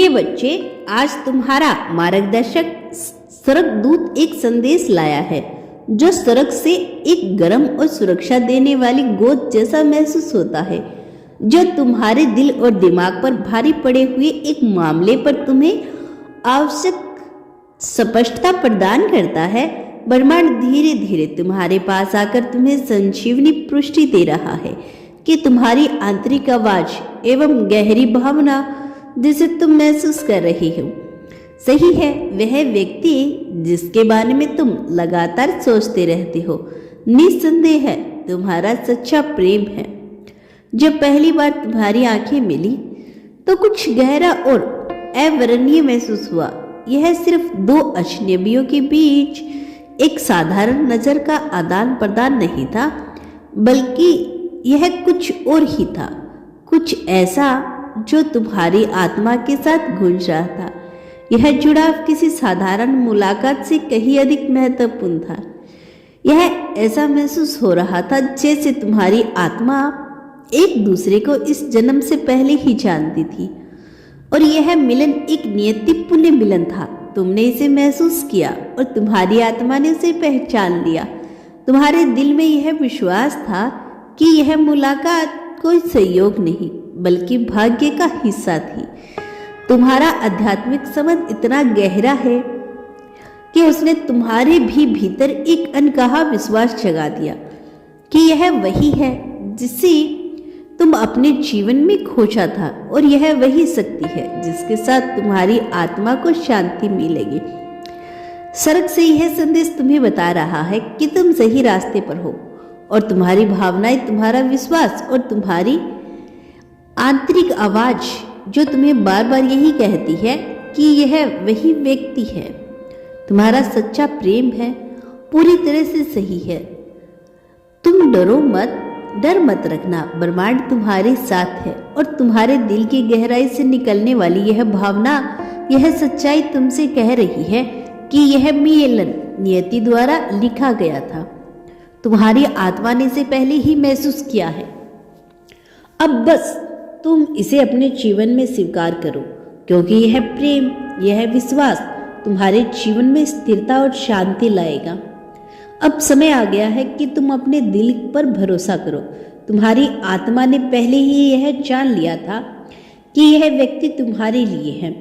प्रिय बच्चे, आज तुम्हारा मार्गदर्शक स्वर्गदूत एक संदेश लाया है जो स्वर्ग से एक गर्म और सुरक्षा देने वाली गोद जैसा महसूस होता है, जो तुम्हारे दिल और दिमाग पर भारी पड़े हुए एक मामले पर तुम्हें आवश्यक स्पष्टता प्रदान करता है। ब्रह्मांड धीरे धीरे तुम्हारे पास आकर तुम्हें संजीवनी पुष्टि दे रहा है कि तुम्हारी आंतरिक आवाज एवं गहरी भावना जिसे तुम महसूस कर रही हो सही है, वह व्यक्ति जिसके बारे में तुम लगातार सोचते रहते हो निस्संदेह है तुम्हारा सच्चा प्रेम है। जब पहली बार तुम्हारी आंखें मिली तो कुछ गहरा और अवर्णनीय महसूस हुआ। यह सिर्फ दो अजनबियों के बीच एक साधारण नजर का आदान प्रदान नहीं था, बल्कि यह कुछ और ही था, कुछ ऐसा जो तुम्हारी आत्मा के साथ गूंज रहा था। यह जुड़ाव किसी साधारण मुलाकात से कहीं अधिक महत्वपूर्ण था। यह ऐसा महसूस हो रहा था जैसे तुम्हारी आत्मा एक दूसरे को इस जन्म से पहले ही जानती थी और यह मिलन एक नियतिपूर्ण मिलन था। तुमने इसे महसूस किया और तुम्हारी आत्मा ने उसे पहचान लिया। तुम्हारे दिल में यह विश्वास था कि यह मुलाकात कोई संयोग नहीं बल्कि भाग्य का हिस्सा थी। तुम्हारा आध्यात्मिक संबंध इतना गहरा है कि उसने तुम्हारे भी भीतर एक अनकहा विश्वास जगा दिया कि यह वही है जिसे तुम अपने जीवन में खोजा था और यह वही शक्ति है जिसके साथ तुम्हारी आत्मा को शांति मिलेगी। स्वर्ग से यह संदेश तुम्हें बता रहा है कि तुम सही रास्ते पर हो और तुम्हारी भावनाएं, तुम्हारा विश्वास और तुम्हारी आंतरिक आवाज जो तुम्हें बार बार यही कहती है कि यह वही व्यक्ति है। तुम्हारा सच्चा प्रेम है, पूरी तरह से सही है। तुम डरो मत, डर मत रखना, ब्रह्मांड तुम्हारे साथ है और तुम्हारे दिल की गहराई से निकलने वाली यह भावना, यह सच्चाई तुमसे कह रही है कि यह मिलन नियति द्वारा लिखा गया था। तुम्हारी आत्मा ने इसे पहले ही महसूस किया है। अब बस तुम इसे अपने जीवन में स्वीकार करो, क्योंकि यह प्रेम, यह विश्वास तुम्हारे जीवन में स्थिरता और शांति लाएगा। अब समय आ गया है कि तुम अपने दिल पर भरोसा करो। तुम्हारी आत्मा ने पहले ही यह जान लिया था कि यह व्यक्ति तुम्हारे लिए है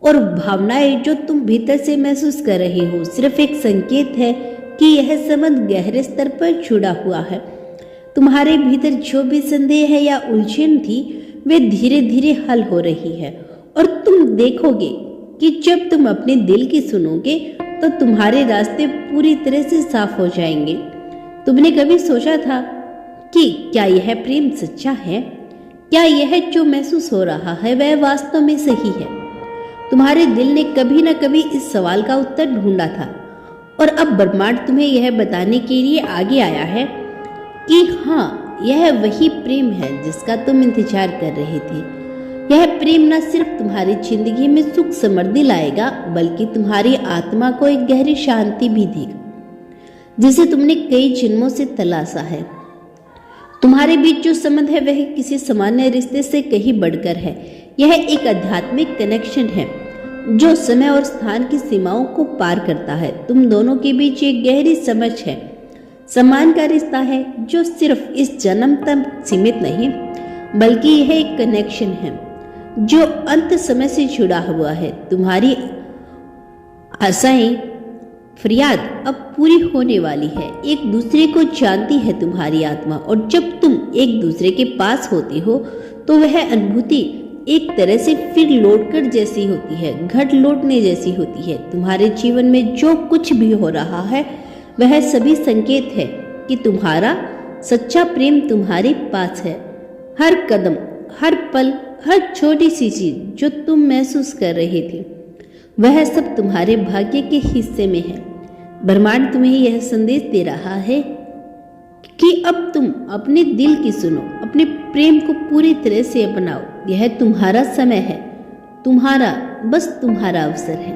और भावनाएं जो तुम भीतर से महसूस कर रहे हो सिर्फ एक संकेत है कि यह संबंध गहरे स्तर पर जुड़ा हुआ है। तुम्हारे भीतर जो भी संदेह है या उलझन थी वे धीरे धीरे हल हो रही है और तुम देखोगे कि जब तुम अपने दिल की सुनोगे तो तुम्हारे रास्ते पूरी तरह से साफ हो जाएंगे। तुमने कभी सोचा था कि क्या यह प्रेम सच्चा है? क्या यह जो महसूस हो रहा है वह वास्तव में सही है? तुम्हारे दिल ने कभी न कभी इस सवाल का उत्तर ढूंढा था और अब ब्रह्मांड तुम्हें यह बताने के लिए आगे आया है कि हाँ, यह वही प्रेम है जिसका तुम इंतजार कर रहे थे। यह प्रेम न सिर्फ तुम्हारी जिंदगी में सुख समृद्धि लाएगा बल्कि तुम्हारी आत्मा को एक गहरी शांति भी देगा जिसे तुमने कई जन्मों से तलाशा है। तुम्हारे बीच जो संबंध है वह किसी सामान्य रिश्ते से कहीं बढ़कर है। यह एक आध्यात्मिक कनेक्शन है जो समय और स्थान की सीमाओं को पार करता है। तुम दोनों के बीच एक गहरी समझ है, सम्मान का रिश्ता है जो सिर्फ इस जन्म तक सीमित नहीं बल्कि यह एक कनेक्शन है जो अंत समय से जुड़ा हुआ है। तुम्हारी आशाएं, फरियाद अब पूरी होने वाली है। एक दूसरे को जानती है तुम्हारी आत्मा और जब तुम एक दूसरे के पास होते हो तो वह अनुभूति एक तरह से फिर लौटकर जैसी होती है, घट लौटने जैसी होती है। तुम्हारे जीवन में जो कुछ भी हो रहा है वह सभी संकेत है कि तुम्हारा सच्चा प्रेम तुम्हारे पास है। हर कदम, हर पल, हर छोटी सी चीज जो तुम महसूस कर रहे थे वह सब तुम्हारे भाग्य के हिस्से में है। ब्रह्मांड तुम्हें यह संदेश दे रहा है कि अब तुम अपने दिल की सुनो, अपने प्रेम को पूरी तरह से अपनाओ। यह तुम्हारा समय है, तुम्हारा, बस तुम्हारा अवसर है।